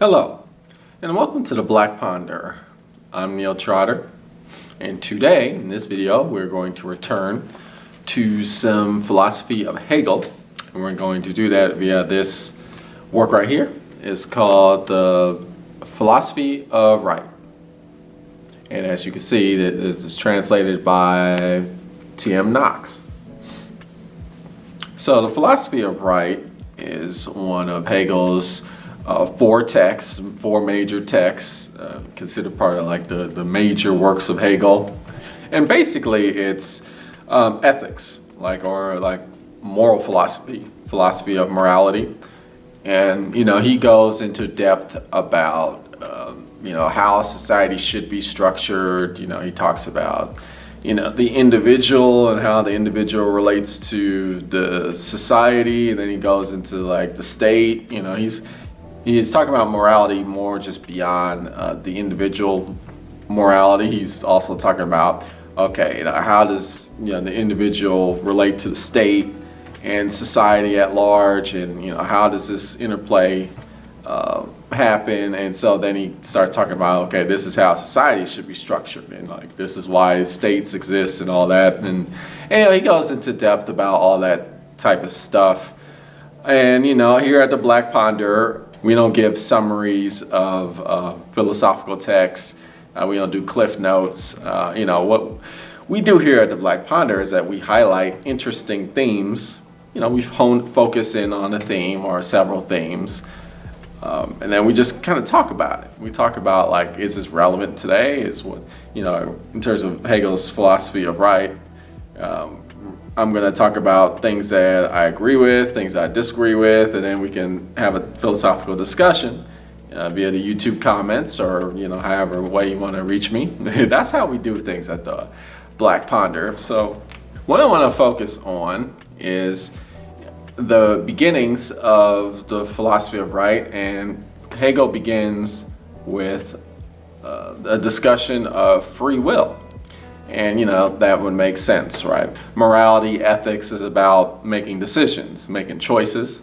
Hello, and welcome to the Black Ponder. I'm Neil Trotter, and today, in this video, we're going to return to some philosophy of Hegel, and we're going to do that via this work right here. It's called The Philosophy of Right. And as you can see, this is translated by T.M. Knox. So the philosophy of right is one of Hegel's four major texts, considered part of like the major works of Hegel. And basically it's ethics, like moral philosophy of morality. And he goes into depth about how society should be structured. He talks about the individual and how the individual relates to the society, and then he goes into like the state. He's talking about morality more just beyond the individual morality. He's also talking about, okay, how does the individual relate to the state and society at large, and how does this interplay happen? And so then he starts talking about, okay, this is how society should be structured, and like this is why states exist and all that, and he goes into depth about all that type of stuff. And here at the Black Ponder, we don't give summaries of philosophical texts. We don't do cliff notes. What we do here at the Black Ponder is that we highlight interesting themes. We focus in on a theme or several themes, and then we just kind of talk about it. We talk about, like, is this relevant today? Is what, in terms of Hegel's philosophy of right, I'm going to talk about things that I agree with, things that I disagree with, and then we can have a philosophical discussion via the YouTube comments, or however way you want to reach me. That's how we do things at the Black Ponder. So what I want to focus on is the beginnings of the philosophy of right, and Hegel begins with a discussion of free will. And that would make sense, right? Morality, ethics is about making decisions, making choices,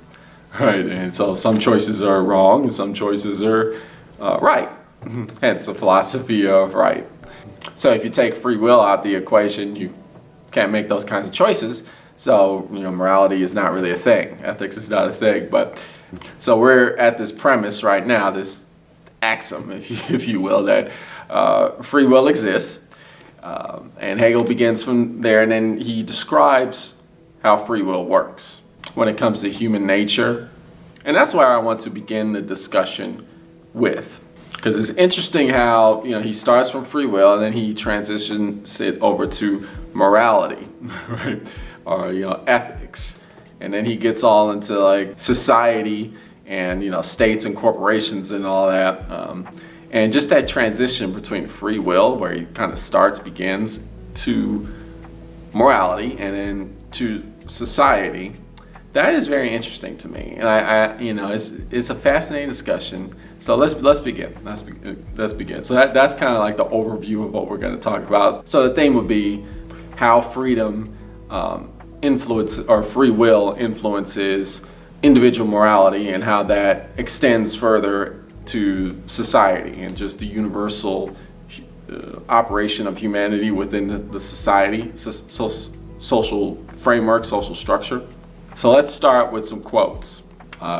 right? And so some choices are wrong and some choices are right. Hence the philosophy of right. So if you take free will out the equation, you can't make those kinds of choices. So morality is not really a thing. Ethics is not a thing. But so we're at this premise right now, this axiom, if you will, that free will exists. And Hegel begins from there, and then he describes how free will works when it comes to human nature. And that's where I want to begin the discussion with, because it's interesting how he starts from free will and then he transitions it over to morality, right? Or ethics, and then he gets all into like society and states and corporations and all that. And just that transition between free will, where he kind of begins, to morality and then to society, that is very interesting to me. And it's a fascinating discussion. So let's begin. Let's begin. So that's kind of like the overview of what we're going to talk about. So the theme would be how freedom free will influences individual morality, and how that extends further to society and just the universal operation of humanity within the society, social framework, social structure. So let's start with some quotes,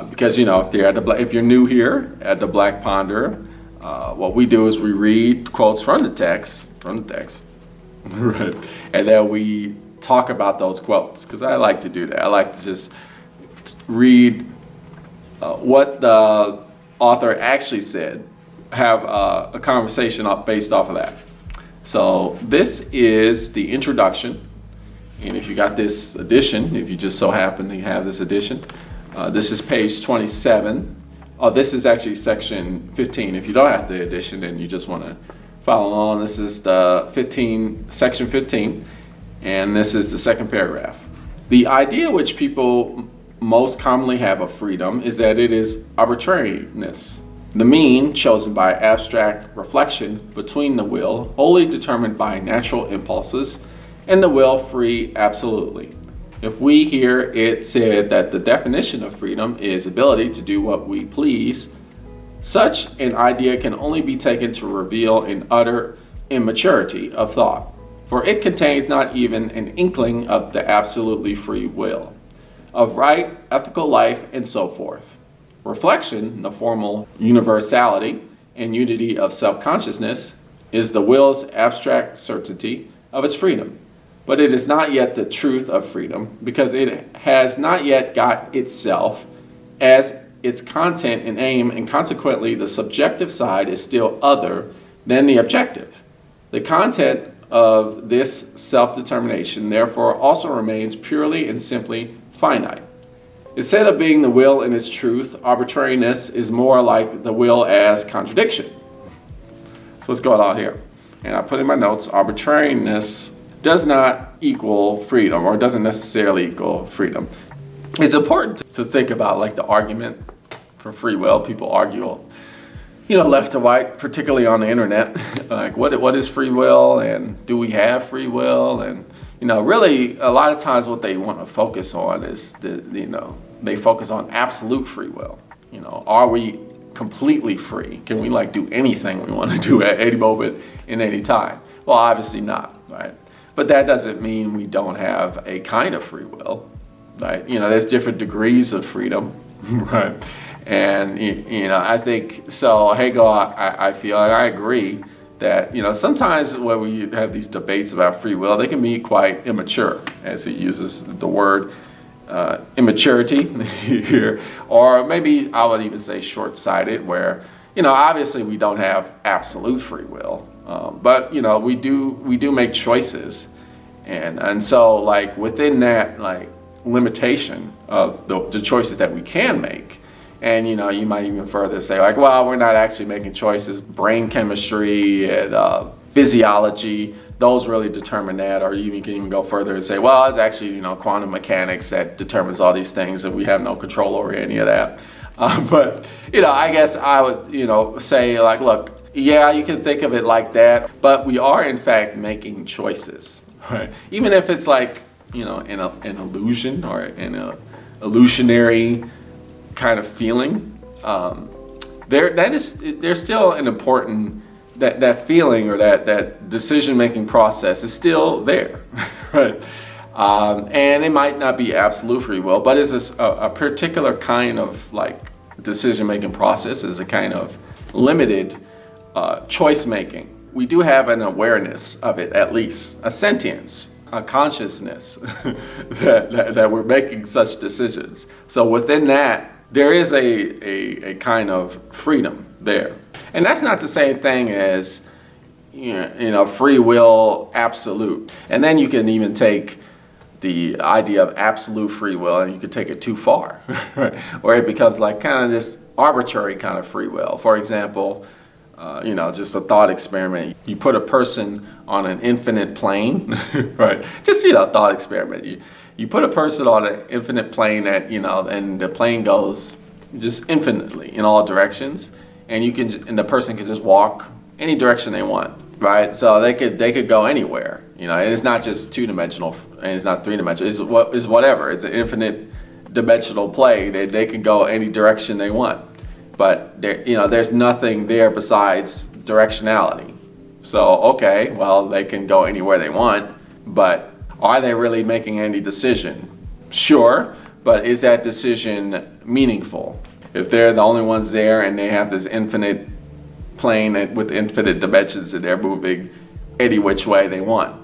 because if you're new here at the Black Ponder, what we do is we read quotes from the text, right, and then we talk about those quotes, because I like to do that. I like to just read what the author actually said, have a conversation based off of that. So this is the introduction, and if you got this edition, if you just so happen to have this edition, this is page 27. Oh, this is actually section 15. If you don't have the edition and you just want to follow along, this is the section 15, and this is the second paragraph. The idea which people most commonly have of freedom is that it is arbitrariness, the mean chosen by abstract reflection between the will wholly determined by natural impulses and the will free absolutely. If we hear it said that the definition of freedom is ability to do what we please Such an idea can only be taken to reveal an utter immaturity of thought, for it contains not even an inkling of the absolutely free will, of right, ethical life, and so forth. Reflection, the formal universality and unity of self-consciousness, is the will's abstract certainty of its freedom. But it is not yet the truth of freedom, because it has not yet got itself as its content and aim, and consequently the subjective side is still other than the objective. The content of this self-determination therefore also remains purely and simply finite. Instead of being the will in its truth, arbitrariness is more like the will as contradiction. So what's going on here? And I put in my notes, arbitrariness does not equal freedom, or doesn't necessarily equal freedom. It's important to think about like the argument for free will. People argue, left to right, particularly on the internet, like what is free will, and do we have free will? And really a lot of times what they want to focus on is they focus on absolute free will. Are we completely free? Can we do anything we want to do at any moment in any time? Well, obviously not, right? But that doesn't mean we don't have a kind of free will, right? There's different degrees of freedom, right? And I think so. Hegel, I feel, and I agree that sometimes when we have these debates about free will, they can be quite immature, as he uses the word immaturity here, or maybe I would even say short-sighted, where obviously we don't have absolute free will, but we do make choices, and so within that limitation of the choices that we can make. And you might even further say well, we're not actually making choices. Brain chemistry and physiology, those really determine that. Or you can even go further and say, well, it's actually quantum mechanics that determines all these things, and we have no control over any of that. But I guess I would say look, yeah, you can think of it like that, but we are in fact making choices, right? Even if it's an illusion or an illusionary kind of feeling, there's still an important that feeling, or that decision-making process is still there, right? And it might not be absolute free will, but it's a particular kind of decision-making process, is a kind of limited choice-making. We do have an awareness of it, at least a sentience, a consciousness that we're making such decisions. So within that, there is a kind of freedom there. And that's not the same thing as free will absolute. And then you can even take the idea of absolute free will and you could take it too far, right? Where it becomes kind of this arbitrary kind of free will. For example, just a thought experiment. You put a person on an infinite plane, right? Just, thought experiment. You put a person on an infinite plane and the plane goes just infinitely in all directions, and the person can just walk any direction they want, right? So they could go anywhere, and it's not just two-dimensional and it's not three-dimensional. It's whatever. It's an infinite dimensional plane. They can go any direction they want. But there's nothing there besides directionality. So, okay, well, they can go anywhere they want, but are they really making any decision? Sure, but is that decision meaningful? If they're the only ones there and they have this infinite plane with infinite dimensions and they're moving any which way they want,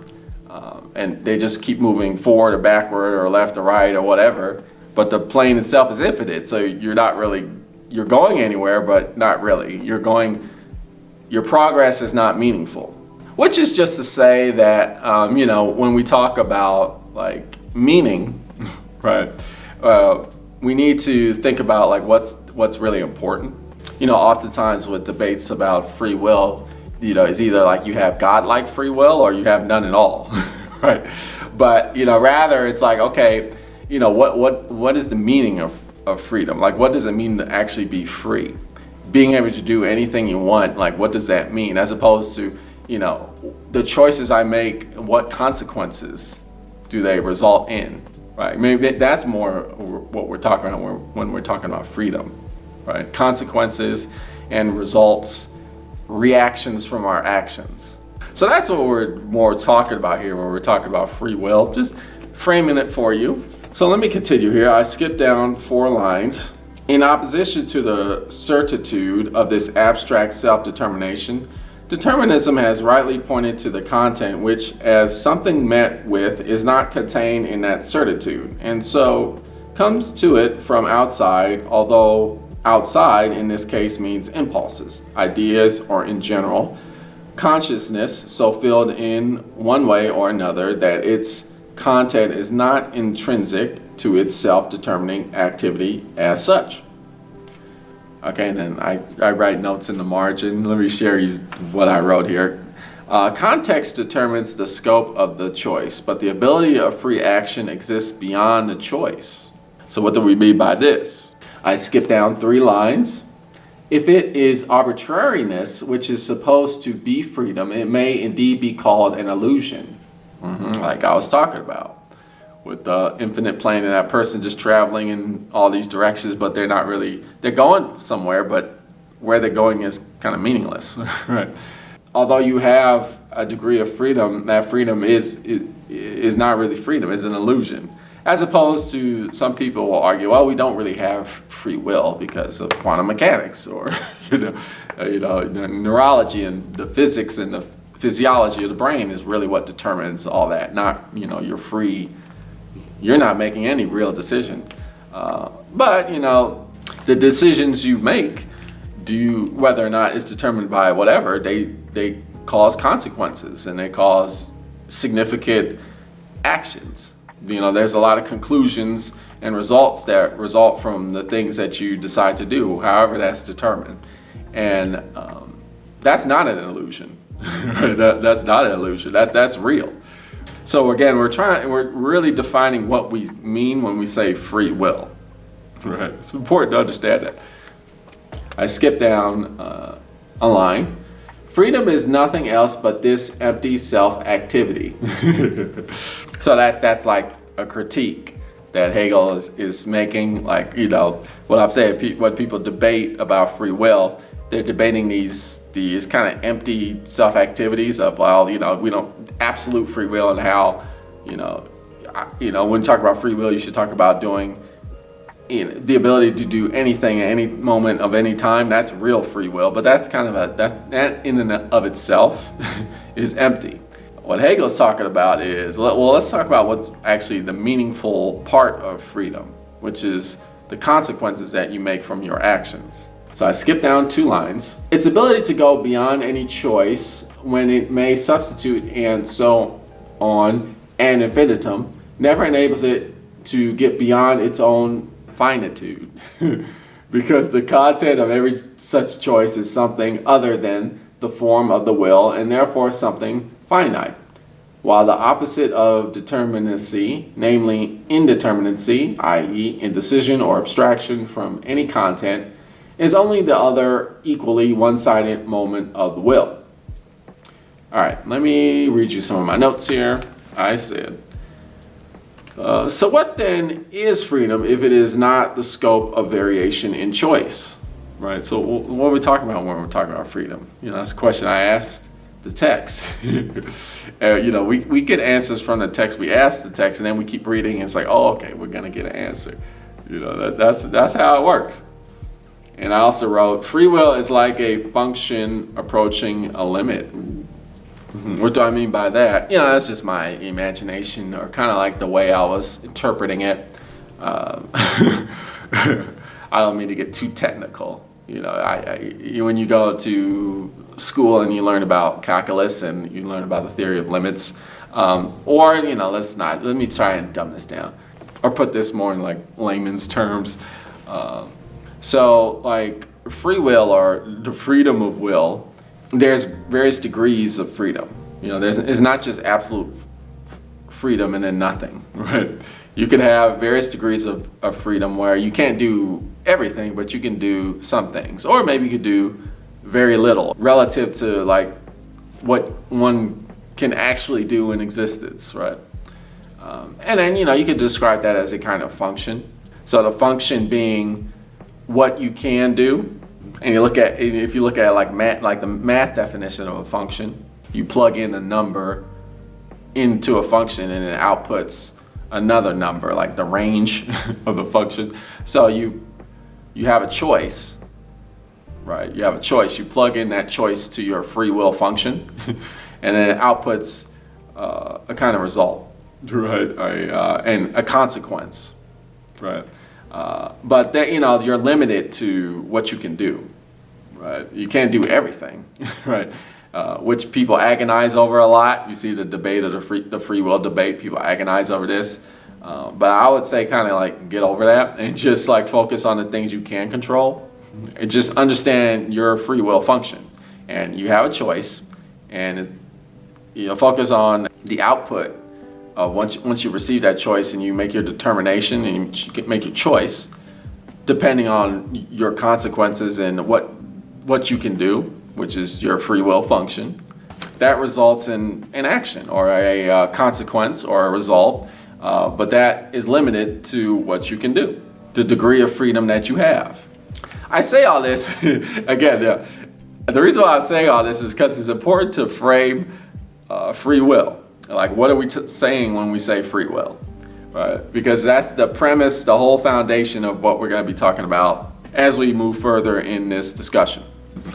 and they just keep moving forward or backward or left or right or whatever, but the plane itself is infinite, so you're going anywhere, but not really. Your progress is not meaningful. Which is just to say that, when we talk about meaning, right, we need to think about what's really important. Oftentimes with debates about free will, it's either you have God-like free will or you have none at all, right? But, rather it's okay, what is the meaning of freedom? What does it mean to actually be free? Being able to do anything you want, what does that mean? As opposed to, the choices I make, what consequences do they result in, right? Maybe that's more what we're talking about when we're talking about freedom. right? Consequences and results, reactions from our actions. So that's what we're more talking about here when we're talking about free will, just framing it for you. So let me continue here. I skipped down 4 lines. In opposition to the certitude of this abstract self-determination, determinism has rightly pointed to the content which, as something met with, is not contained in that certitude, and so comes to it from outside, although outside in this case means impulses, ideas, or in general, consciousness so filled in one way or another that its content is not intrinsic to its self-determining activity as such. Okay, and then I write notes in the margin. Let me share you what I wrote here. Context determines the scope of the choice, but the ability of free action exists beyond the choice. So what do we mean by this? I skipped down 3 lines. If it is arbitrariness, which is supposed to be freedom, it may indeed be called an illusion, like I was talking about, with the infinite plane and that person just traveling in all these directions, but they're not really, they're going somewhere, but where they're going is kind of meaningless, right? Although you have a degree of freedom, that freedom is not really freedom, it's an illusion. As opposed to some people will argue, well, we don't really have free will because of quantum mechanics, or the neurology and the physics and the physiology of the brain is really what determines all that. Not you're free, you're not making any real decision. But the decisions you make, whether or not it's determined by whatever, they cause consequences and they cause significant actions. There's a lot of conclusions and results that result from the things that you decide to do, however that's determined. And that's not an illusion. That's not an illusion. That's real. So again, we're really defining what we mean when we say free will. Right? It's important to understand that. I skipped down a line. Freedom is nothing else but this empty self-activity. So that's like a critique that Hegel is making. Like, what I'm saying, what people debate about free will, they're debating these kind of empty self-activities of, well, we don't absolute free will, and how, when you talk about free will, you should talk about doing the ability to do anything at any moment of any time. That's real free will, but that's kind of that in and of itself is empty. What Hegel's talking about is, let's talk about what's actually the meaningful part of freedom, which is the consequences that you make from your actions. So I skipped down 2 lines. Its ability to go beyond any choice when it may substitute and so on ad infinitum never enables it to get beyond its own finitude, because the content of every such choice is something other than the form of the will, and therefore something finite, while the opposite of determinacy, namely indeterminacy, i.e. indecision or abstraction from any content, is only the other equally one-sided moment of the will. All right, let me read you some of my notes here. I said, so what then is freedom if it is not the scope of variation in choice? Right, so what are we talking about when we're talking about freedom? That's a question I asked the text. We get answers from the text. We ask the text, and then we keep reading, and it's like, oh, okay, we're gonna get an answer. That's how it works. And I also wrote, free will is like a function approaching a limit. What do I mean by that? That's just my imagination, or kind of like the way I was interpreting it. I don't mean to get too technical. When you go to school and you learn about calculus and you learn about the theory of limits, let me try and dumb this down, or put this more in like layman's terms. So like free will, or the freedom of will, there's various degrees of freedom. It's not just absolute freedom and then nothing, right? You can have various degrees of freedom where you can't do everything, but you can do some things, or maybe you could do very little relative to like what one can actually do in existence, right? And then you could describe that as a kind of function. So the function being what you can do, and if you look at like the math definition of a function, you plug in a number into a function and it outputs another number, like the range of the function. So you have a choice, right? You have a choice. You plug in that choice to your free will function, and then it outputs a kind of result, right? And a consequence, right? But then, you're limited to what you can do, right? You can't do everything, right? Which people agonize over a lot. You see the debate of the free will debate. People agonize over this. But I would say kind of like get over that and just like focus on the things you can control. And just understand your free will function. And you have a choice. And focus on the output of once you receive that choice and you make your determination and you make your choice, depending on your consequences and what you can do, which is your free will function, that results in an action or a consequence or a result, but that is limited to what you can do, the degree of freedom that you have. I say all this, again, the reason why I'm saying all this is because it's important to frame free will. Like, what are we saying when we say free will? Right? Because that's the premise, the whole foundation of what we're going to be talking about as we move further in this discussion.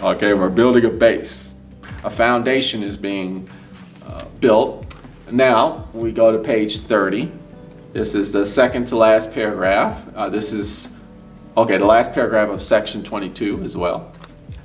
Okay, we're building a base. A foundation is being built. Now, we go to page 30. This is the second to last paragraph. The last paragraph of section 22 as well.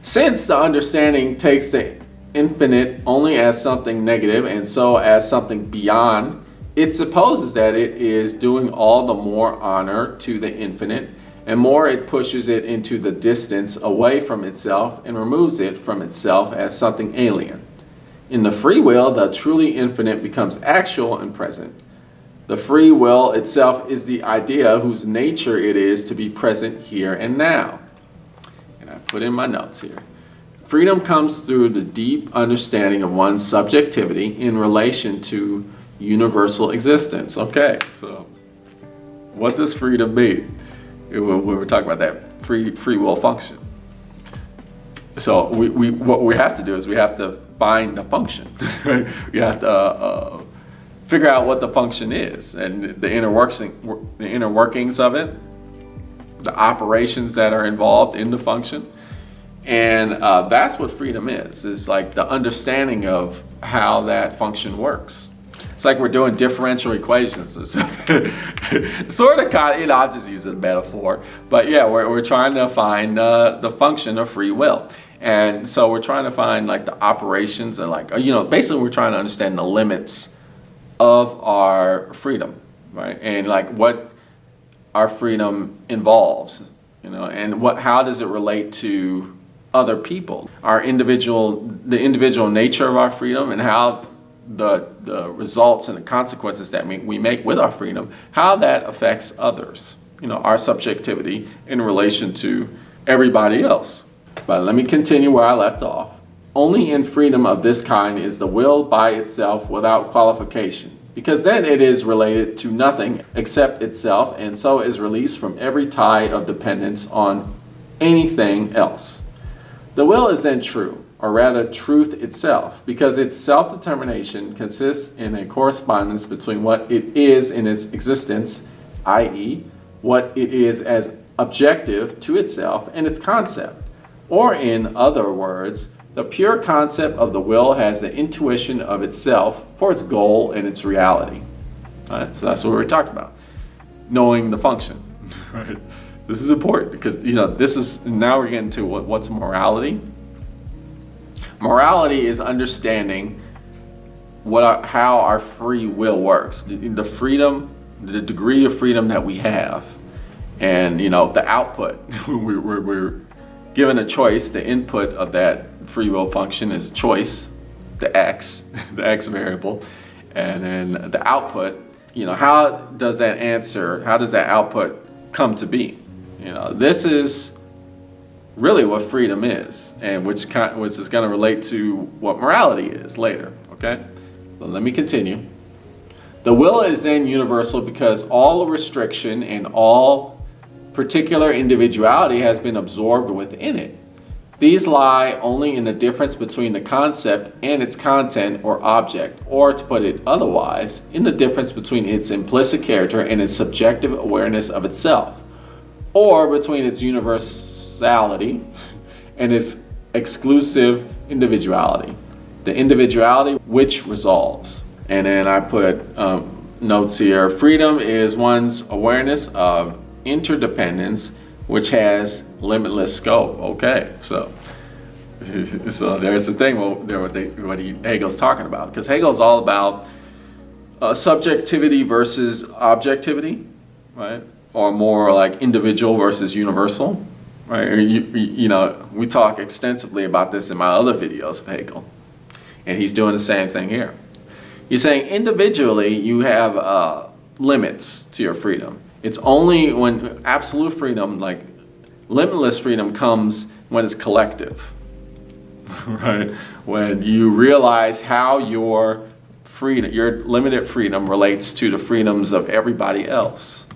Since the understanding takes the infinite only as something negative and so as something beyond, it supposes that it is doing all the more honor to the infinite, and more it pushes it into the distance away from itself and removes it from itself as something alien. In the free will, the truly infinite becomes actual and present. The free will itself is the idea whose nature it is to be present here and now. And I put in my notes here. Freedom comes through the deep understanding of one's subjectivity in relation to universal existence. Okay, so what does freedom mean? We were talking about that free will function. So what we have to do is we have to find the function. Right? We have to figure out what the function is and the inner workings of it, the operations that are involved in the function. And that's what freedom is like the understanding of how that function works. It's like we're doing differential equations or something. Sort of, I'm just using a metaphor. But yeah, we're trying to find the function of free will. And so we're trying to find like the operations and basically we're trying to understand the limits of our freedom, right? And like what our freedom involves, and how does it relate to other people, the individual nature of our freedom, and how the results and the consequences that we make with our freedom, how that affects others, our subjectivity in relation to everybody else. But let me continue where I left off. Only in freedom of this kind is the will by itself without qualification, because then it is related to nothing except itself, and so is released from every tie of dependence on anything else. The will is then true, or rather truth itself, because its self-determination consists in a correspondence between what it is in its existence, i.e., what it is as objective to itself and its concept. Or in other words, the pure concept of the will has the intuition of itself for its goal and its reality. All right, so that's what we're talking about, knowing the function. Right? This is important because now we're getting to what's morality. Morality is understanding how our free will works, the freedom, the degree of freedom that we have, and the output. We're given a choice. The input of that free will function is a choice, the x variable, and then the output. How does that output come to be? This is really what freedom is, and which is going to relate to what morality is later. Okay, but let me continue. The will is then universal because all restriction and all particular individuality has been absorbed within it. These lie only in the difference between the concept and its content or object, or to put it otherwise, in the difference between its implicit character and its subjective awareness of itself, or between its universality and its exclusive individuality, the individuality which resolves. And then I put notes here. Freedom is one's awareness of interdependence, which has limitless scope. Okay, so there's the thing. What Hegel's talking about, because Hegel's all about subjectivity versus objectivity, right? Or more like individual versus universal, right? You know, we talk extensively about this in my other videos of Hegel, and he's doing the same thing here. He's saying individually you have limits to your freedom. It's only when absolute freedom, like limitless freedom, comes when it's collective, right? When you realize how your freedom, your limited freedom, relates to the freedoms of everybody else.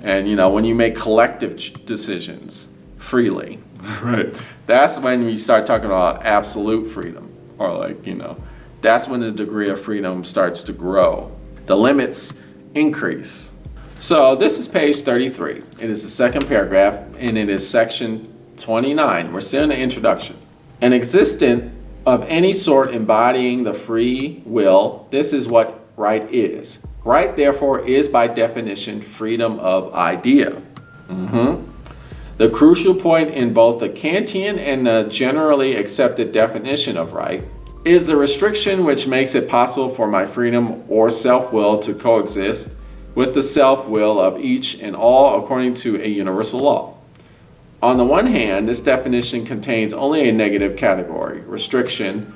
And you know, when you make collective decisions freely, right? That's when we start talking about absolute freedom, or like, you know, that's when the degree of freedom starts to grow. The limits increase. So this is page 33. It is the second paragraph, and it is section 29. We're still in the introduction. An existent of any sort embodying the free will, this is what right is. Right, therefore, is by definition freedom of idea. The crucial point in both the Kantian and the generally accepted definition of right is the restriction which makes it possible for my freedom or self-will to coexist with the self-will of each and all according to a universal law. On the one hand, this definition contains only a negative category, restriction,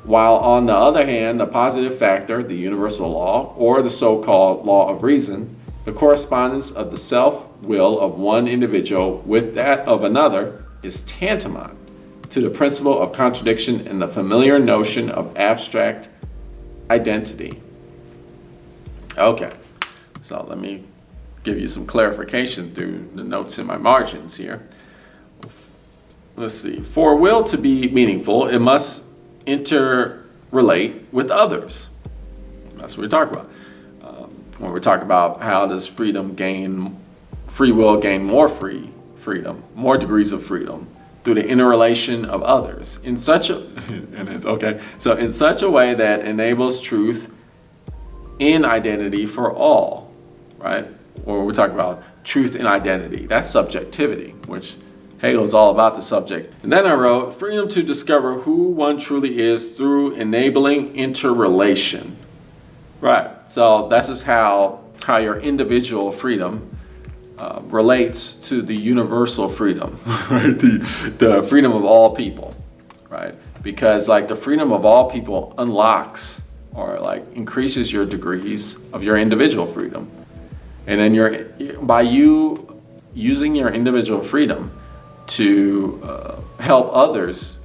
while on the other hand, the positive factor, the universal law, or the so-called law of reason, the correspondence of the self-will of one individual with that of another, is tantamount to the principle of contradiction and the familiar notion of abstract identity. Okay. So let me give you some clarification through the notes in my margins here. Let's see. For will to be meaningful, it must interrelate with others. That's what we talk about. When we talk about how does free will gain more freedom, more degrees of freedom through the interrelation of others in such a in such a way that enables truth in identity for all. Right? Or we're talking about truth in identity. That's subjectivity, which Hegel is all about the subject. And then I wrote, freedom to discover who one truly is through enabling interrelation. Right. So that's just how your individual freedom relates to the universal freedom, right? The freedom of all people, right? Because like the freedom of all people unlocks or like increases your degrees of your individual freedom. And then by you using your individual freedom to help others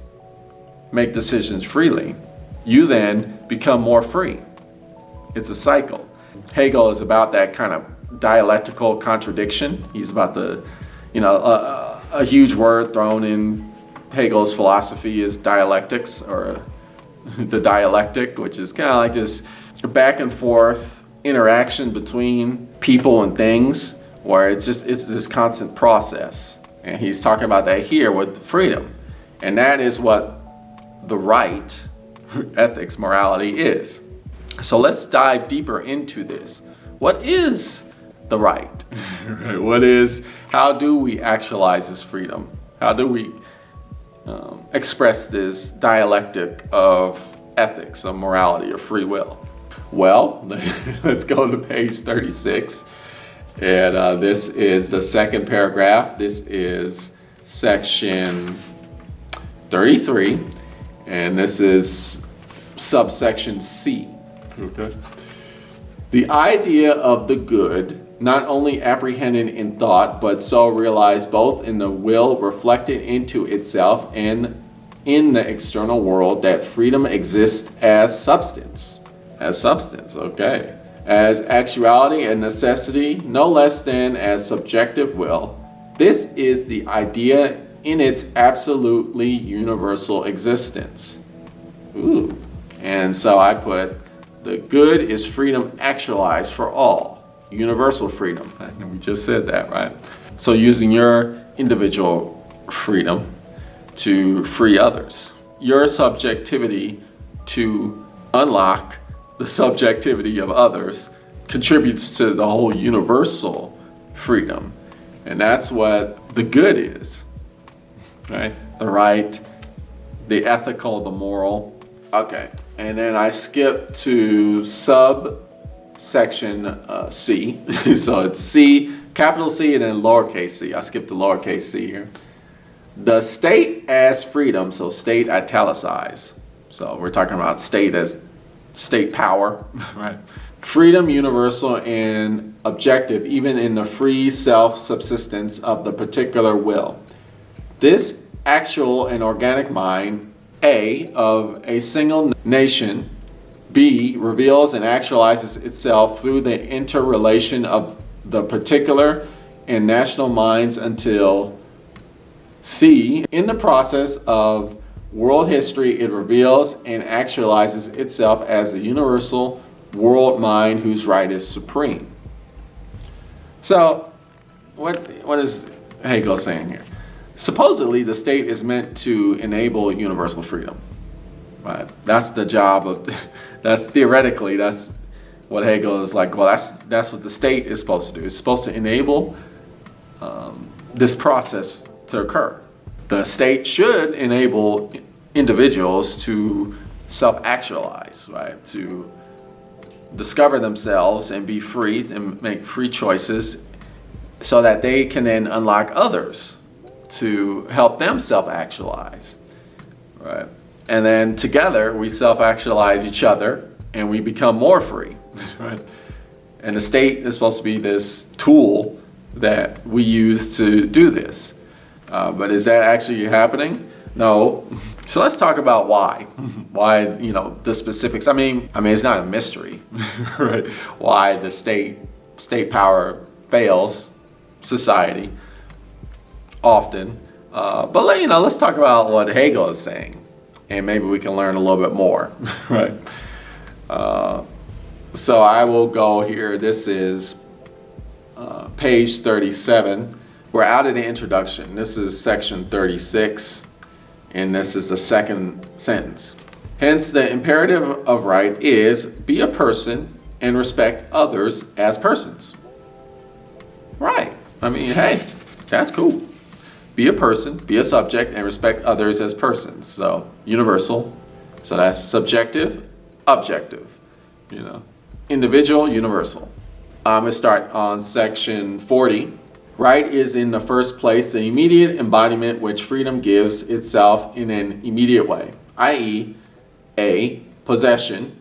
make decisions freely, you then become more free. It's a cycle. Hegel is about that kind of dialectical contradiction. He's about a huge word thrown in Hegel's philosophy is dialectics, or the dialectic, which is kind of like this back and forth interaction between people and things, where it's this constant process. And he's talking about that here with freedom. And that is what the right, ethics, morality is. So let's dive deeper into this. What is the right? How do we actualize this freedom? How do we express this dialectic of ethics, of morality, of free will? Well, let's go to page 36. And this is the second paragraph. This is section 33. And this is subsection C. Okay. The idea of the good, not only apprehended in thought, but so realized both in the will reflected into itself and in the external world, that freedom exists as substance. As substance, okay. As actuality and necessity, no less than as subjective will, This is the idea in its absolutely universal existence. Ooh. And so I put, the good is freedom actualized for all, universal freedom. And we just said that, right? So using your individual freedom to free others, your subjectivity to unlock the subjectivity of others contributes to the whole universal freedom. And that's what the good is, right? The right, the ethical, the moral. Okay, and then I skip to subsection C. So it's C, capital C, and then lowercase c. I skipped the lowercase c here. The state as freedom, so state italicized. So we're talking about state as state power, right? Freedom universal and objective, even in the free self-subsistence of the particular will. This actual and organic mind, A, of a single nation, B, reveals and actualizes itself through the interrelation of the particular and national minds until C, in the process of world history, it reveals and actualizes itself as a universal world mind whose right is supreme. So, what is Hegel saying here? Supposedly, the state is meant to enable universal freedom. Right? That's the job of, that's theoretically, that's what Hegel is like, well, that's what the state is supposed to do. It's supposed to enable this process to occur. The state should enable individuals to self-actualize, right? To discover themselves and be free and make free choices so that they can then unlock others to help them self-actualize, right? And then together we self-actualize each other and we become more free, right? And the state is supposed to be this tool that we use to do this. But is that actually happening? No. So let's talk about why. Why, the specifics. I mean, it's not a mystery, right? Why the state power fails society often. But let's talk about what Hegel is saying, and maybe we can learn a little bit more, right? So I will go here. This is page 37. We're out of the introduction. This is section 36, and this is the second sentence. Hence, the imperative of right is be a person and respect others as persons. Right. Hey, that's cool. Be a person, be a subject, and respect others as persons. So, universal. So that's subjective, objective. Individual, universal. I'm going to start on section 40. Right is in the first place the immediate embodiment which freedom gives itself in an immediate way, i.e., A, possession,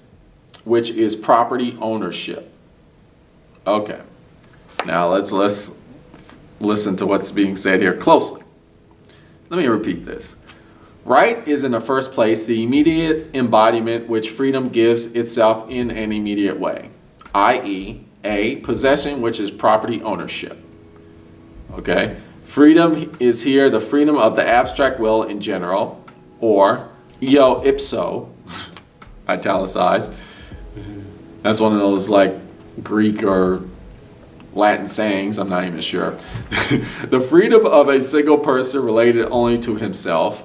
which is property ownership. Okay, now let's listen to what's being said here closely. Let me repeat this. Right is in the first place the immediate embodiment which freedom gives itself in an immediate way, i.e., A, possession, which is property ownership. Okay, freedom is here the freedom of the abstract will in general, or eo ipso, italicized. That's one of those like Greek or Latin sayings, I'm not even sure. The freedom of a single person related only to himself.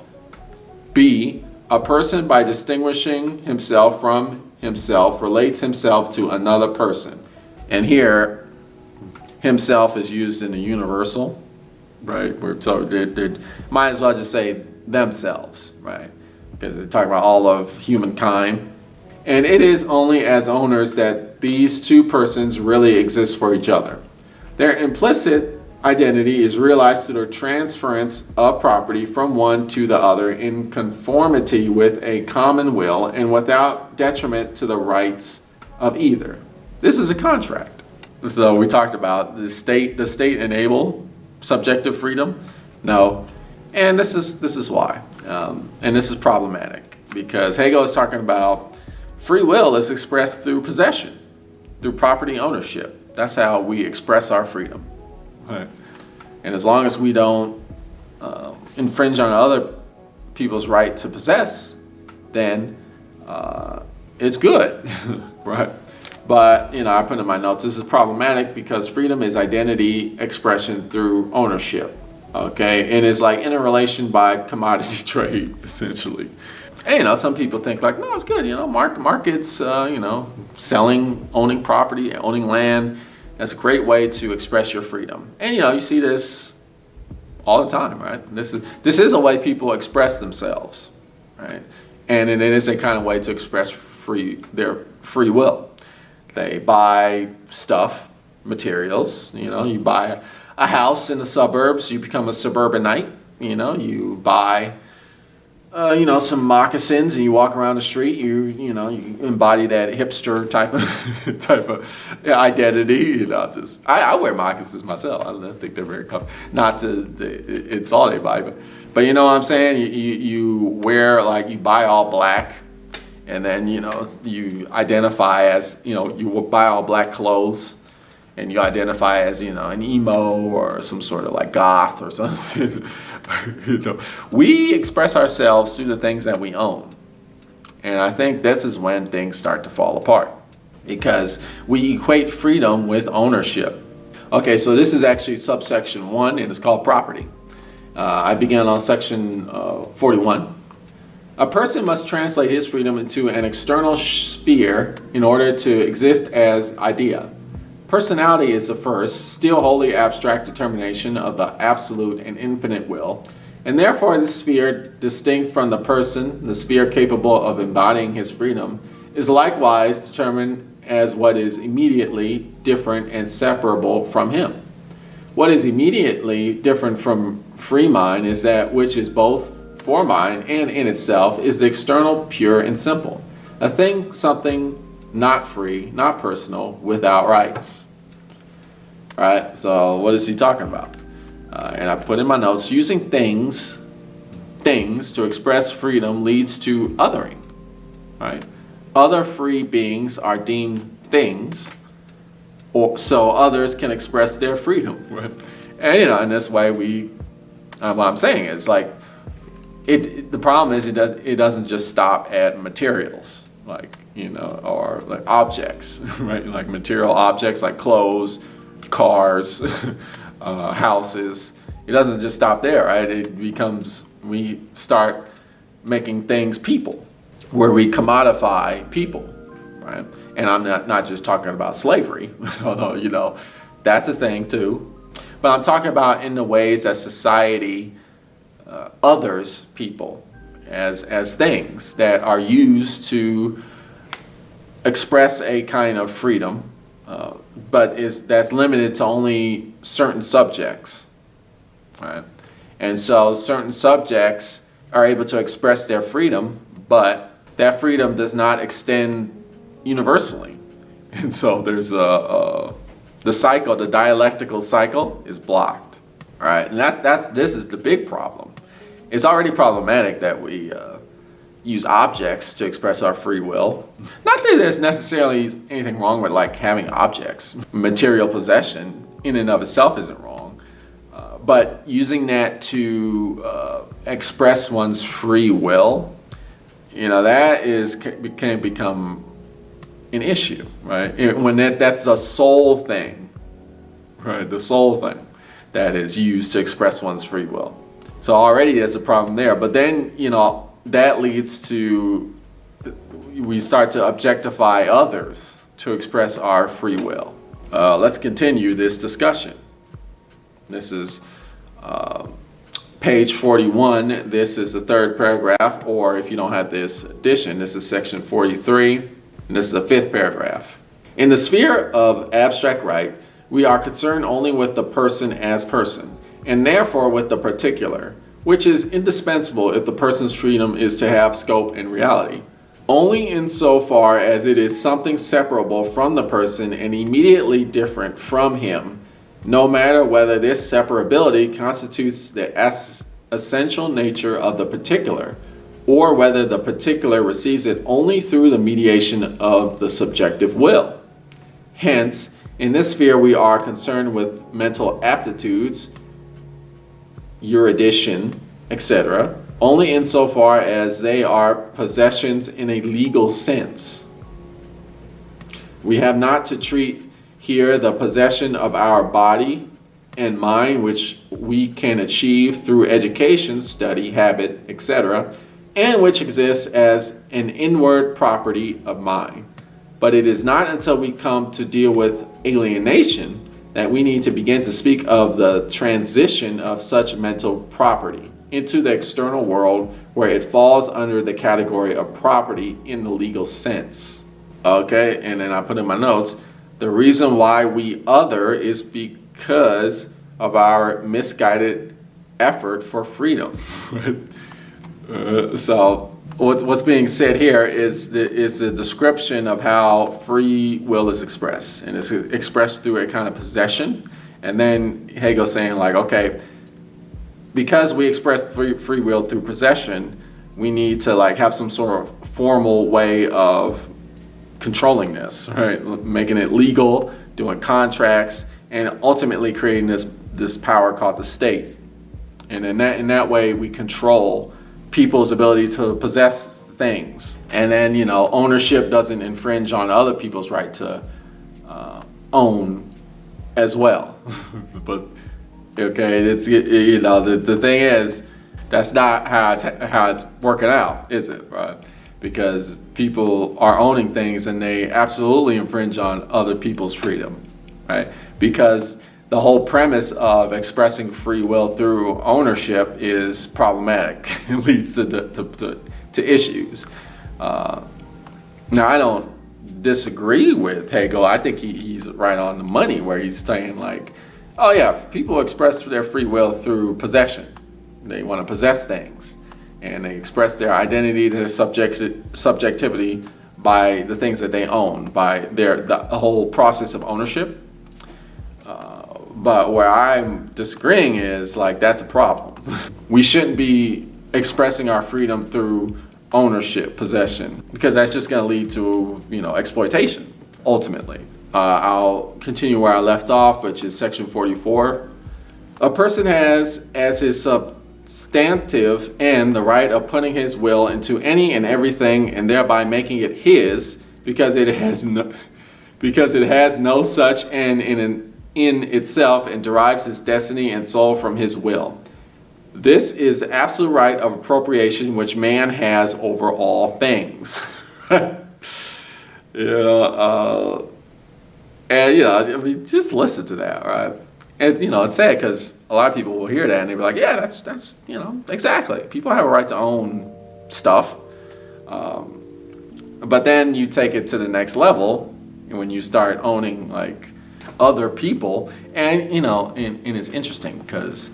B, a person by distinguishing himself from himself relates himself to another person. And here, himself is used in the universal, right? So they might as well just say themselves, right? Because they're talking about all of humankind. And it is only as owners that these two persons really exist for each other. Their implicit identity is realized through the transference of property from one to the other in conformity with a common will and without detriment to the rights of either. This is a contract. So we talked about the state enable subjective freedom. No, and this is why, and this is problematic because Hegel is talking about free will is expressed through possession, through property ownership. That's how we express our freedom. Right. And as long as we don't infringe on other people's right to possess, then it's good, right? But, I put in my notes, this is problematic because freedom is identity expression through ownership, okay? And it's like interrelation by commodity trade, essentially. And, some people think like, no, it's good, markets, selling, owning property, owning land, that's a great way to express your freedom. And, you see this all the time, right? This is a way people express themselves, right? And it is a kind of way to express their free will. They buy stuff, materials, you buy a house in the suburbs, you become a suburbanite, you buy, some moccasins and you walk around the street, you embody that hipster type of identity, I wear moccasins myself. I don't think they're very comfortable, not it's all they buy, but you know what I'm saying? You wear, like, you buy all black, and then, you identify as, you buy all black clothes, and you identify as, an emo or some sort of like goth or something. We express ourselves through the things that we own. And I think this is when things start to fall apart, because we equate freedom with ownership. Okay, so this is actually subsection 1, and it's called property. I began on section 41. A person must translate his freedom into an external sphere in order to exist as idea. Personality is the first, still wholly abstract determination of the absolute and infinite will, and therefore the sphere distinct from the person, the sphere capable of embodying his freedom, is likewise determined as what is immediately different and separable from him. What is immediately different from free mind is that which is both for mind and in itself is the external, pure and simple. A thing, something not free, not personal, without rights. All right, so what is he talking about? And I put in my notes, using things to express freedom leads to othering. Right? Other free beings are deemed things, so others can express their freedom. Right? And in this way, what I'm saying is like, the problem is it doesn't just stop at materials, like, or like objects, right? Like material objects like clothes, cars, houses. It doesn't just stop there, right? We start making things people, where we commodify people, right? And I'm not just talking about slavery, although, that's a thing too. But I'm talking about in the ways that society others people as things that are used to express a kind of freedom, but that's limited to only certain subjects, right? And so certain subjects are able to express their freedom, but that freedom does not extend universally. And so there's the dialectical cycle is blocked. All right, and this is the big problem. It's already problematic that we use objects to express our free will. Not that there's necessarily anything wrong with like having objects. Material possession in and of itself isn't wrong, but using that to express one's free will, can become an issue, right? When that's the sole thing, right? The sole thing that is used to express one's free will. So already there's a problem there. But then, that leads to, we start to objectify others to express our free will. Let's continue this discussion. This is page 41. This is the third paragraph, or if you don't have this edition, this is section 43, and this is the fifth paragraph. In the sphere of abstract right, we are concerned only with the person as person, and therefore with the particular, which is indispensable if the person's freedom is to have scope and reality. Only insofar as it is something separable from the person and immediately different from him, no matter whether this separability constitutes the essential nature of the particular, or whether the particular receives it only through the mediation of the subjective will. Hence, in this sphere we are concerned with mental aptitudes, erudition, etc., only insofar as they are possessions in a legal sense. We have not to treat here the possession of our body and mind, which we can achieve through education, study, habit, etc., and which exists as an inward property of mind. But it is not until we come to deal with alienation that we need to begin to speak of the transition of such mental property into the external world, where it falls under the category of property in the legal sense. Okay, and then I put in my notes, the reason why we other is because of our misguided effort for freedom. So what's being said here is the description of how free will is expressed, and it's expressed through a kind of possession. And then Hegel saying like, okay, because we express free will through possession, we need to like have some sort of formal way of controlling this, right? Making it legal, doing contracts, and ultimately creating this power called the state. And in that way, we control people's ability to possess things. And then, ownership doesn't infringe on other people's right to own as well. But okay, it's the thing is, that's not how it's working out, is it? Right? Because people are owning things and they absolutely infringe on other people's freedom, right? Because the whole premise of expressing free will through ownership is problematic. It leads to issues. Now, I don't disagree with Hegel. I think he's right on the money where he's saying like, oh yeah, people express their free will through possession. They want to possess things, and they express their identity, their subjectivity by the things that they own, by the whole process of ownership. But where I'm disagreeing is like, that's a problem. We shouldn't be expressing our freedom through ownership, possession, because that's just going to lead to, exploitation, ultimately. I'll continue where I left off, which is section 44. A person has as his substantive end the right of putting his will into any and everything, and thereby making it his, because it has no such end in itself, and derives its destiny and soul from his will. This is the absolute right of appropriation which man has over all things. Just listen to that, right? And it's sad because a lot of people will hear that and they'll be like, yeah, that's exactly. People have a right to own stuff. But then you take it to the next level when you start owning like other people, and and it's interesting because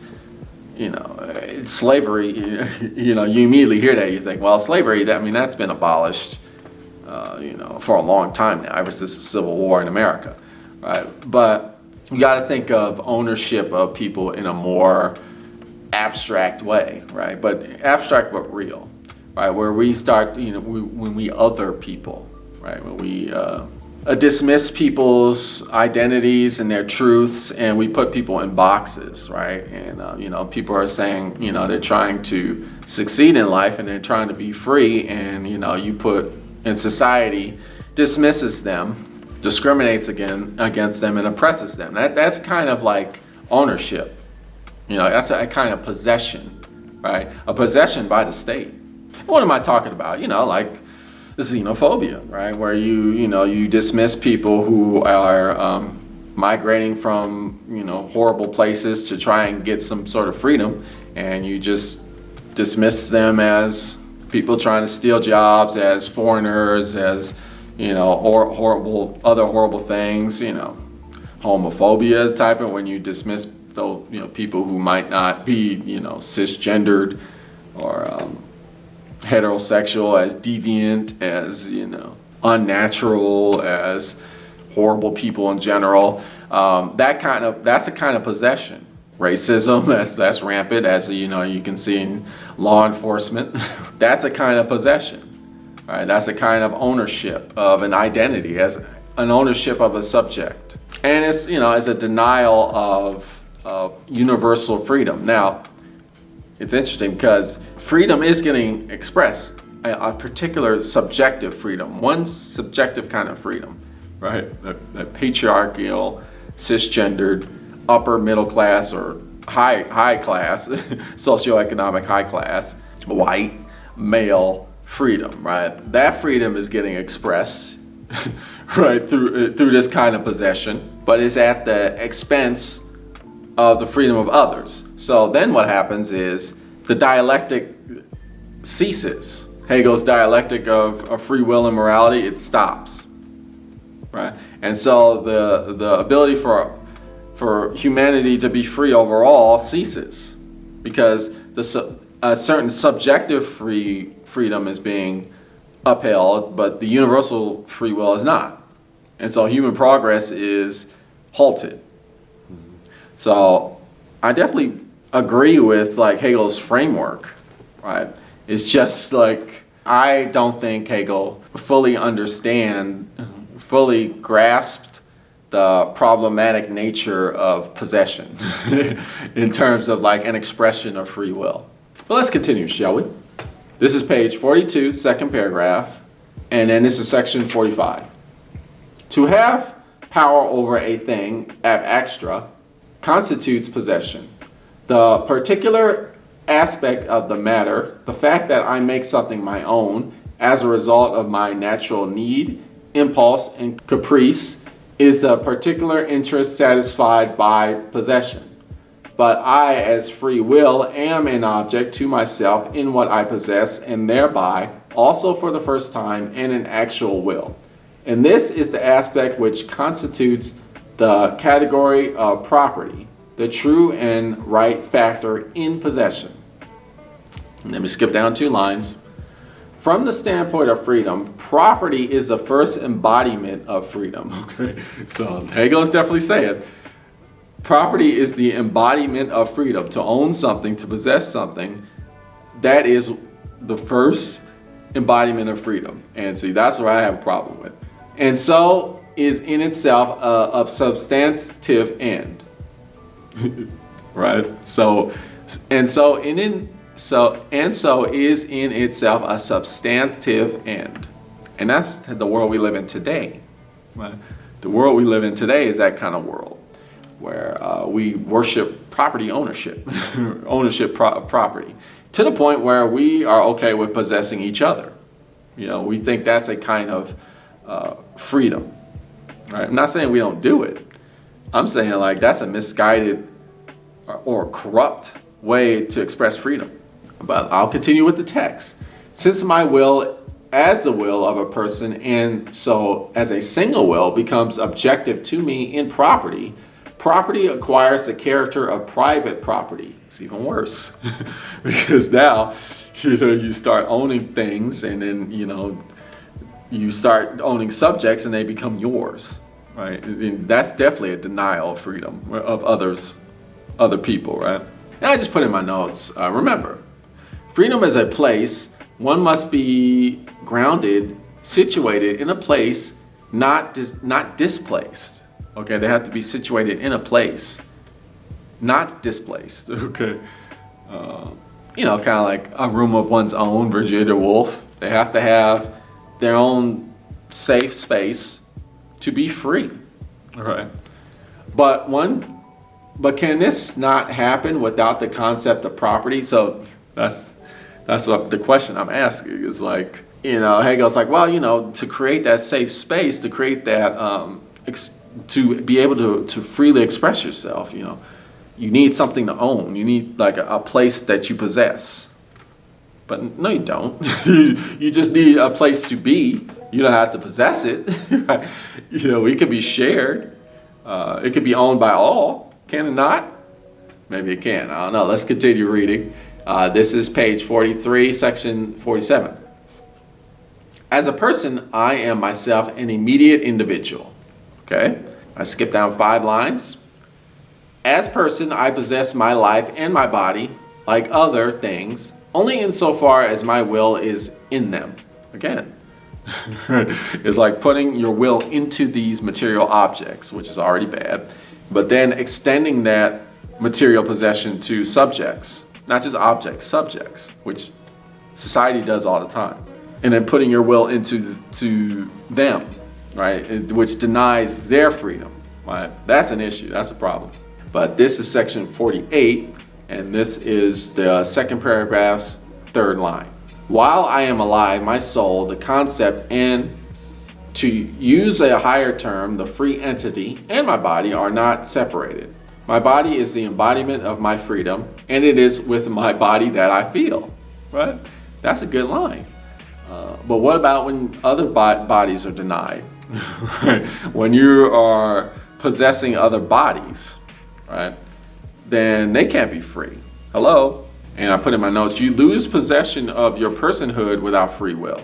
it's slavery. You immediately hear that, you think, well, slavery, that's been abolished for a long time now, ever since the Civil War in America, right? But you got to think of ownership of people in a more abstract way, right? But abstract but real, right? Where we start, when we other people, right? When we dismiss people's identities and their truths, and we put people in boxes, right? And people are saying, they're trying to succeed in life and they're trying to be free, and you put in society dismisses them, discriminates against them, and oppresses them. That's kind of like ownership. That's a kind of possession, right? A possession by the state. What am I talking about? Like xenophobia, right? Where you dismiss people who are migrating from horrible places to try and get some sort of freedom, and you just dismiss them as people trying to steal jobs, as foreigners, as or horrible things, homophobia type of, when you dismiss those people who might not be cisgendered or heterosexual as deviant, as unnatural, as horrible people in general. That's a kind of possession. Racism, that's rampant, as you can see in law enforcement. That's a kind of possession, right? That's a kind of ownership of an identity, as an ownership of a subject, and it's it's a denial of universal freedom. Now, it's interesting because freedom is getting expressed, a particular subjective freedom, one subjective kind of freedom, right? That patriarchal, cisgendered, upper middle class or high class, socioeconomic high class, white, male freedom, right? That freedom is getting expressed, right, through this kind of possession, but it's at the expense of the freedom of others. So then what happens is the dialectic ceases. Hegel's dialectic of free will and morality, it stops, right? And so the ability for humanity to be free overall ceases because a certain subjective freedom is being upheld, but the universal free will is not. And so human progress is halted. So I definitely agree with like Hegel's framework, right? It's just like, I don't think Hegel fully grasped the problematic nature of possession in terms of like an expression of free will. But let's continue, shall we? This is page 42, second paragraph, and then this is section 45. To have power over a thing ab extra constitutes possession. The particular aspect of the matter, the fact that I make something my own as a result of my natural need, impulse, and caprice, is the particular interest satisfied by possession. But I, as free will, am an object to myself in what I possess, and thereby, also for the first time, in an actual will. And this is the aspect which constitutes the category of property, the true and right factor in possession. And let me skip down 2 lines. From the standpoint of freedom, property is the first embodiment of freedom. Okay, so Hegel is definitely saying property is the embodiment of freedom. To own something, to possess something, that is the first embodiment of freedom. And see, that's what I have a problem with. And so is in itself a substantive end. Right? So is in itself a substantive end. And that's the world we live in today. Right? The world we live in today is that kind of world where we worship property ownership, property, to the point where we are okay with possessing each other. You know, we think that's a kind of freedom. Right? I'm not saying we don't do it. I'm saying like that's a misguided or corrupt way to express freedom. But I'll continue with the text. Since my will as the will of a person, and so as a single will becomes objective to me in property, property acquires the character of private property. It's even worse because now, you start owning things, and then, you start owning subjects and they become yours, right? And that's definitely a denial of freedom of other people, right? And I just put in my notes, remember, freedom is a place. One must be grounded, situated in a place, not displaced. Okay, they have to be situated in a place, not displaced. Okay, kind of like a room of one's own. Virginia Woolf. They have to have their own safe space to be free. All right, but can this not happen without the concept of property? So that's what the question I'm asking is like, Hegel's like, well, to create that safe space, to create that, to be able to freely express yourself, you need something to own. You need like a place that you possess. But no, you don't. You just need a place to be. You don't have to possess it. Right? It could be shared. It could be owned by all. Can it not? Maybe it can. I don't know. Let's continue reading. This is page 43, section 47. As a person, I am myself an immediate individual. Okay? I skip down 5 lines. As person, I possess my life and my body, like other things, only insofar as my will is in them. Again, it's like putting your will into these material objects, which is already bad, but then extending that material possession to subjects. not just objects, subjects, which society does all the time. And then putting your will into them, right? Which denies their freedom, right? That's an issue, that's a problem. But this is section 48, and this is the second paragraph's third line. While I am alive, my soul, the concept, and to use a higher term, the free entity, and my body are not separated. My body is the embodiment of my freedom, and it is with my body that I feel, right? That's a good line. But what about when other bodies are denied? Right? When you are possessing other bodies, right? Then they can't be free. Hello? And I put in my notes, you lose possession of your personhood without free will.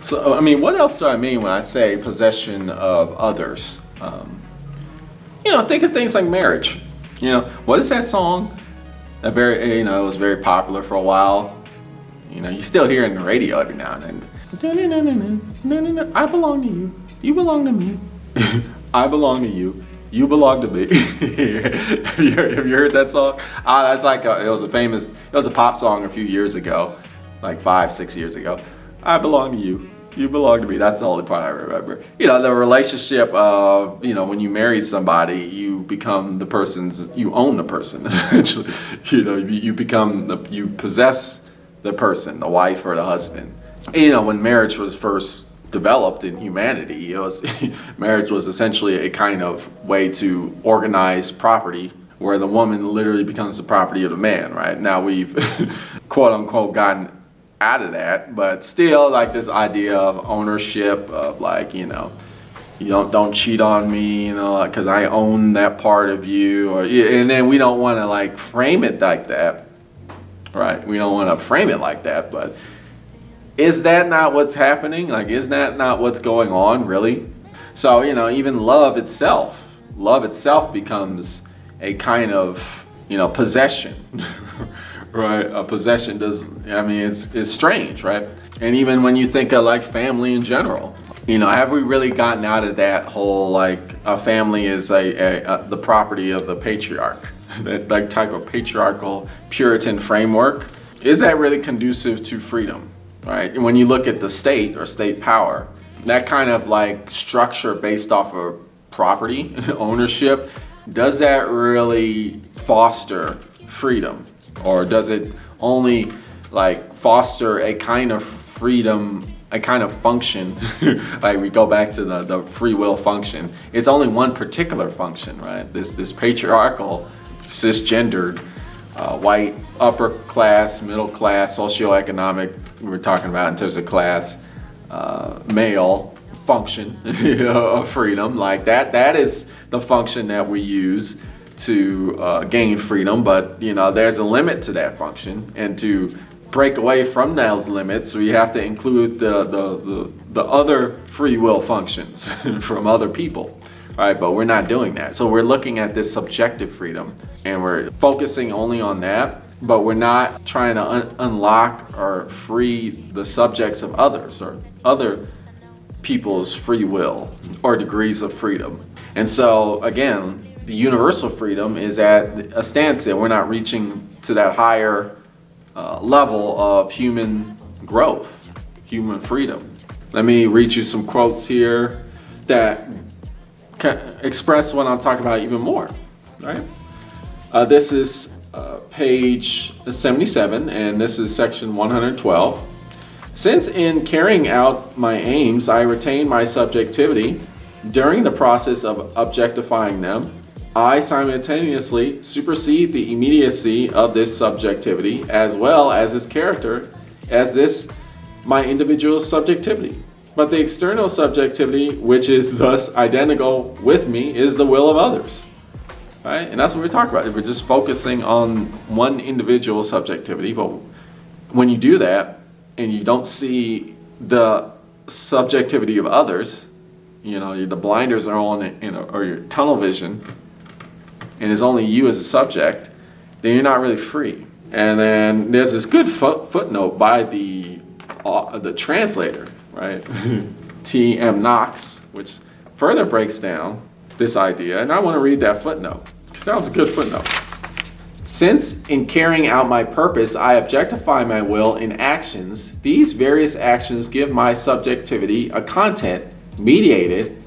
So, I mean, what else do I mean when I say possession of others? Think of things like marriage. What is that song? It was very popular for a while. You still hear it in the radio every now and then. I belong to you. You belong to me. I belong to you. You belong to me. Have you heard that song? That's like it was a pop song a few years ago, like 5-6 years ago. I belong to you. You belong to me. That's the only part I remember. The relationship of, when you marry somebody, you become you own the person, essentially. You possess the person, the wife or the husband. When marriage was first developed in humanity, marriage was essentially a kind of way to organize property where the woman literally becomes the property of the man, right? Now we've quote unquote gotten out of that, but still like this idea of ownership of you don't cheat on me, because I own that part of you, and then we don't want to frame it like that, right? We don't want to frame it like that, but is that not what's happening? Is that not what's going on, really? So, even love itself becomes a kind of, possession, right? A possession it's strange, right? And even when you think of family in general, have we really gotten out of that whole, a family is the property of the patriarch, that type of patriarchal Puritan framework? Is that really conducive to freedom? Right? And when you look at the state or state power, that kind of structure based off of property ownership, does that really foster freedom? Or does it only foster a kind of freedom, a kind of function? We go back to the free will function. It's only one particular function, right? This patriarchal, cisgendered, white, upper class, middle class, socioeconomic, we're talking about in terms of class, male function of freedom. That is the function that we use to gain freedom, but there's a limit to that function, and to break away from those limits, we have to include the other free will functions from other people. Right, but we're not doing that. So we're looking at this subjective freedom, and we're focusing only on that, but we're not trying to unlock or free the subjects of others or other people's free will or degrees of freedom. And so again, the universal freedom is at a standstill. We're not reaching to that higher level of human growth, human freedom. Let me read you some quotes here that express what I'm talking about even more, right? This is page 77, and this is section 112. Since in carrying out my aims, I retain my subjectivity during the process of objectifying them, I simultaneously supersede the immediacy of this subjectivity as well as its character as this my individual subjectivity. But the external subjectivity, which is thus identical with me, is the will of others. Right? And that's what we're talking about. If we're just focusing on one individual subjectivity, but when you do that and you don't see the subjectivity of others, the blinders are on, or your tunnel vision, and it's only you as a subject, then you're not really free. And then there's this good footnote by the translator, right? T.M. Knox, which further breaks down this idea. And I want to read that footnote, because that was a good footnote. It Since in carrying out my purpose, I objectify my will in actions, these various actions give my subjectivity a content mediated.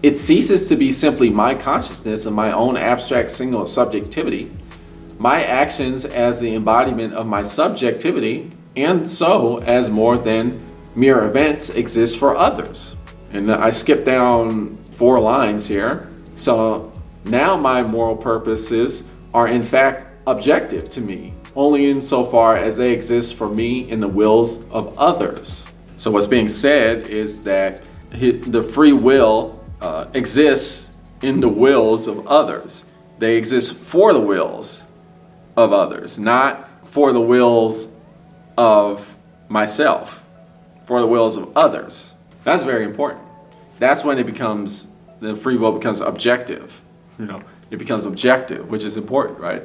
It ceases to be simply my consciousness and my own abstract single subjectivity, my actions as the embodiment of my subjectivity, and so as more than mere events exist for others. And I skipped down 4 lines here. So now my moral purposes are in fact objective to me, only insofar as they exist for me in the wills of others. So what's being said is that the free will exists in the wills of others. They exist for the wills of others, not for the wills of myself, for the wills of others. That's very important. That's when the free will becomes objective. It becomes objective, which is important, right?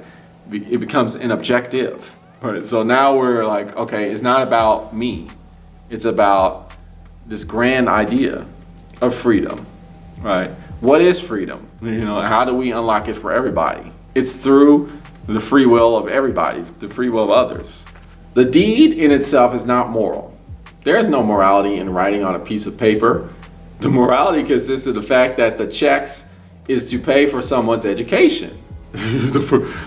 It becomes an objective, right? So now we're like, okay, it's not about me. It's about this grand idea of freedom, right? What is freedom? How do we unlock it for everybody? It's through the free will of everybody, the free will of others. The deed in itself is not moral. There is no morality in writing on a piece of paper. The morality consists of the fact that the checks is to pay for someone's education.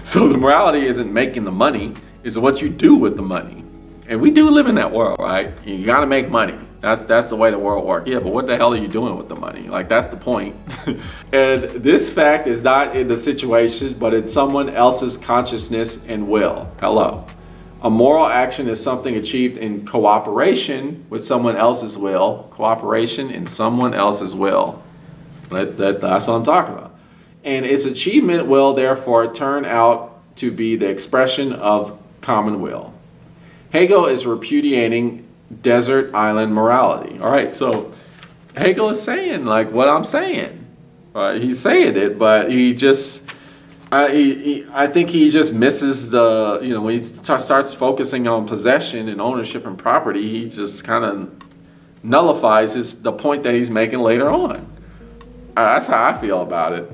So the morality isn't making the money, it's what you do with the money. And we do live in that world, right? You gotta make money. That's the way the world works. Yeah, but what the hell are you doing with the money? Like, that's the point. And this fact is not in the situation, but in someone else's consciousness and will. Hello. A moral action is something achieved in cooperation with someone else's will. Cooperation in someone else's will. That's what I'm talking about. And its achievement will therefore turn out to be the expression of common will. Hegel is repudiating desert island morality. All right, so Hegel is saying like what I'm saying. He's saying it, but he just, I think he just misses the, when he starts focusing on possession and ownership and property, he just kind of nullifies the point that he's making later on. That's how I feel about it.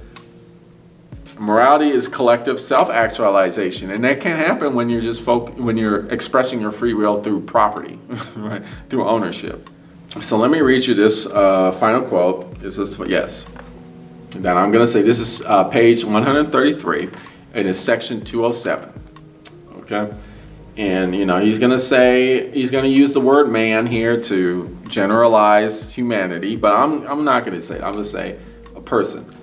Morality is collective self-actualization, and that can't happen when you're just when you're expressing your free will through property, right? Through ownership. So let me read you this final quote. This is yes. And then I'm going to say this is page 133, and it's section 207. Okay, and he's going to use the word man here to generalize humanity, but I'm not going to say it. I'm going to say a person.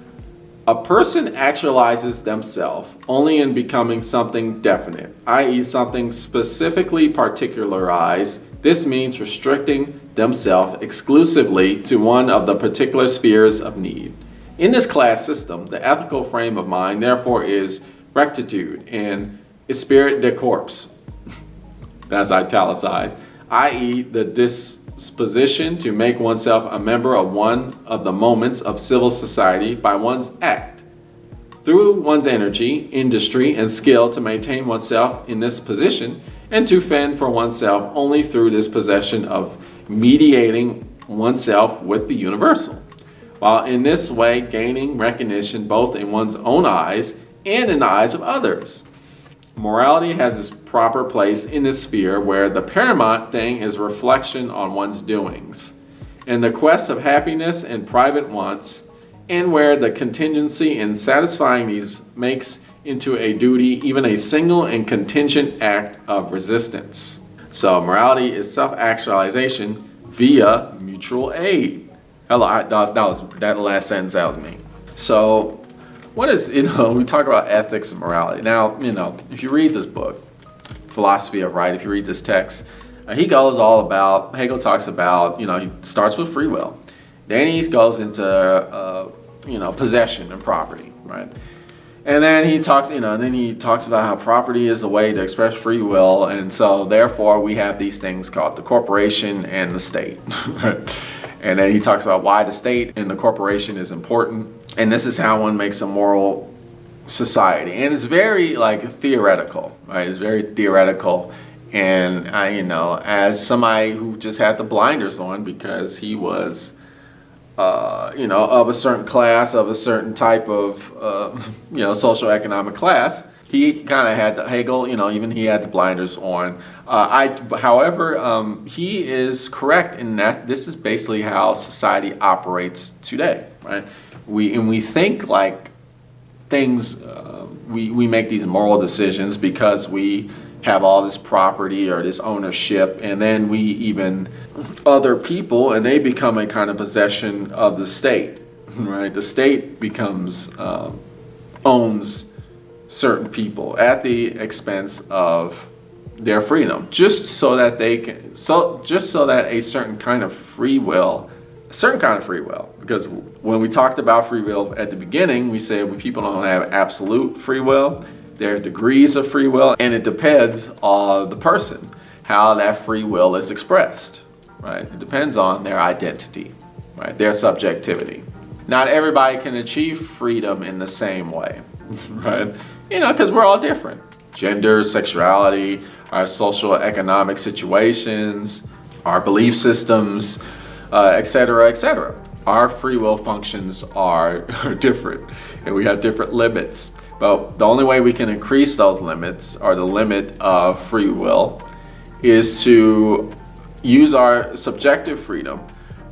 A person actualizes themselves only in becoming something definite, i.e. something specifically particularized. This means restricting themselves exclusively to one of the particular spheres of need. In this class system, the ethical frame of mind, therefore, is rectitude and esprit de corps. That's italicized, i.e. the disposition to make oneself a member of one of the moments of civil society by one's act, through one's energy, industry, and skill to maintain oneself in this position, and to fend for oneself only through this possession of mediating oneself with the universal, while in this way gaining recognition both in one's own eyes and in the eyes of others. Morality has its proper place in this sphere where the paramount thing is reflection on one's doings, and the quest of happiness and private wants, and where the contingency in satisfying these makes into a duty even a single and contingent act of resistance. So morality is self-actualization via mutual aid. Hello, that last sentence, that was me. So what is, we talk about ethics and morality. Now, if you read this book, Philosophy of Right, if you read this text, Hegel talks about, he starts with free will. Then he goes into, possession and property, right? And then he talks, about how property is a way to express free will. And so therefore we have these things called the corporation and the state, right? And then he talks about why the state and the corporation is important. And this is how one makes a moral society. And it's very theoretical, right? It's very theoretical. And as somebody who just had the blinders on because he was, of a certain class, of a certain type of, socioeconomic class, He kind of had Hegel, even he had the blinders on. However, he is correct in that this is basically how society operates today, right? We think like things. We make these moral decisions because we have all this property or this ownership, and then we even other people, and they become a kind of possession of the state, right? The state becomes owns certain people at the expense of their freedom, just so that a certain kind of free will, because when we talked about free will at the beginning, we said people don't have absolute free will. There are degrees of free will, and it depends on the person, how that free will is expressed, right? It depends on their identity, right? Their subjectivity. Not everybody can achieve freedom in the same way, right? Because we're all different. Gender, sexuality, our social economic situations, our belief systems, et cetera, et cetera. Our free will functions are different, and we have different limits. But the only way we can increase those limits, or the limit of free will, is to use our subjective freedom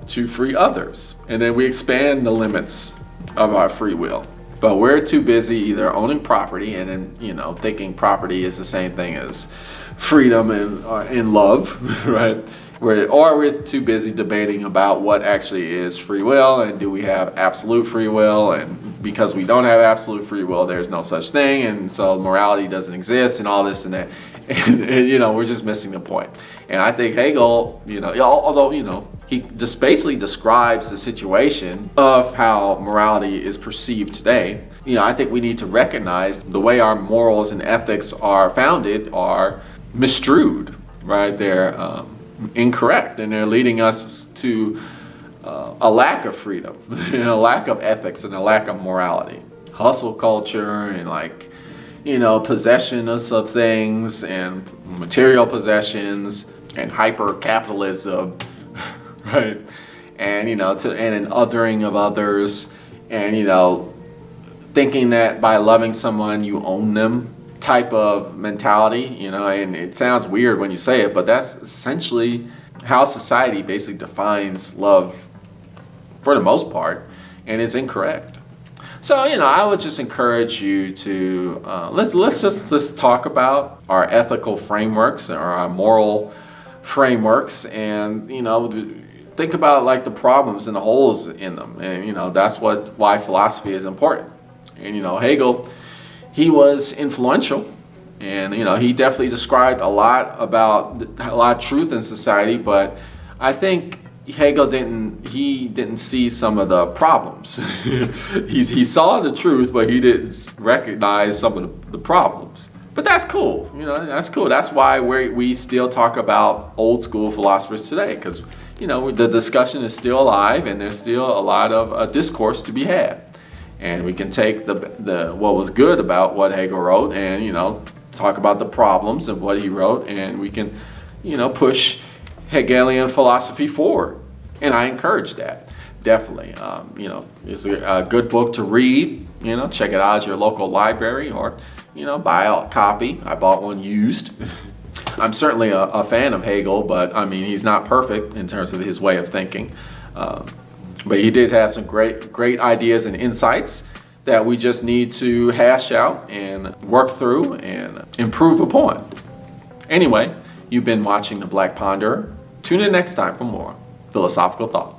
to free others. And then we expand the limits of our free will. But we're too busy either owning property and then, thinking property is the same thing as freedom and love, right? Or we're too busy debating about what actually is free will, and do we have absolute free will, and because we don't have absolute free will, there's no such thing, and so morality doesn't exist, and all this and that. And we're just missing the point. And I think Hegel, although, he just basically describes the situation of how morality is perceived today. I think we need to recognize the way our morals and ethics are founded are misstrued, right? They're incorrect, and they're leading us to a lack of freedom, a lack of ethics, and a lack of morality. Hustle culture and possessions of things and material possessions and hyper capitalism, right? And and an othering of others, and thinking that by loving someone you own them type of mentality, and it sounds weird when you say it, but that's essentially how society basically defines love for the most part, and it's incorrect. So, I would just encourage you to let's just talk about our ethical frameworks or our moral frameworks, and think about like the problems and the holes in them, and that's why philosophy is important. And Hegel, he was influential, and he definitely described a lot of truth in society, but I think Hegel didn't see some of the problems. he saw the truth, but he didn't recognize some of the problems. But that's cool, that's cool. That's why we still talk about old school philosophers today, because the discussion is still alive, and there's still a lot of discourse to be had. And we can take the what was good about what Hegel wrote, and talk about the problems of what he wrote, and we can push Hegelian philosophy forward. And I encourage that, definitely. It's a good book to read. Check it out at your local library, or buy a copy. I bought one used. I'm certainly a fan of Hegel, but he's not perfect in terms of his way of thinking. But he did have some great ideas and insights that we just need to hash out and work through and improve upon. Anyway, you've been watching The Black Ponderer. Tune in next time for more philosophical thought.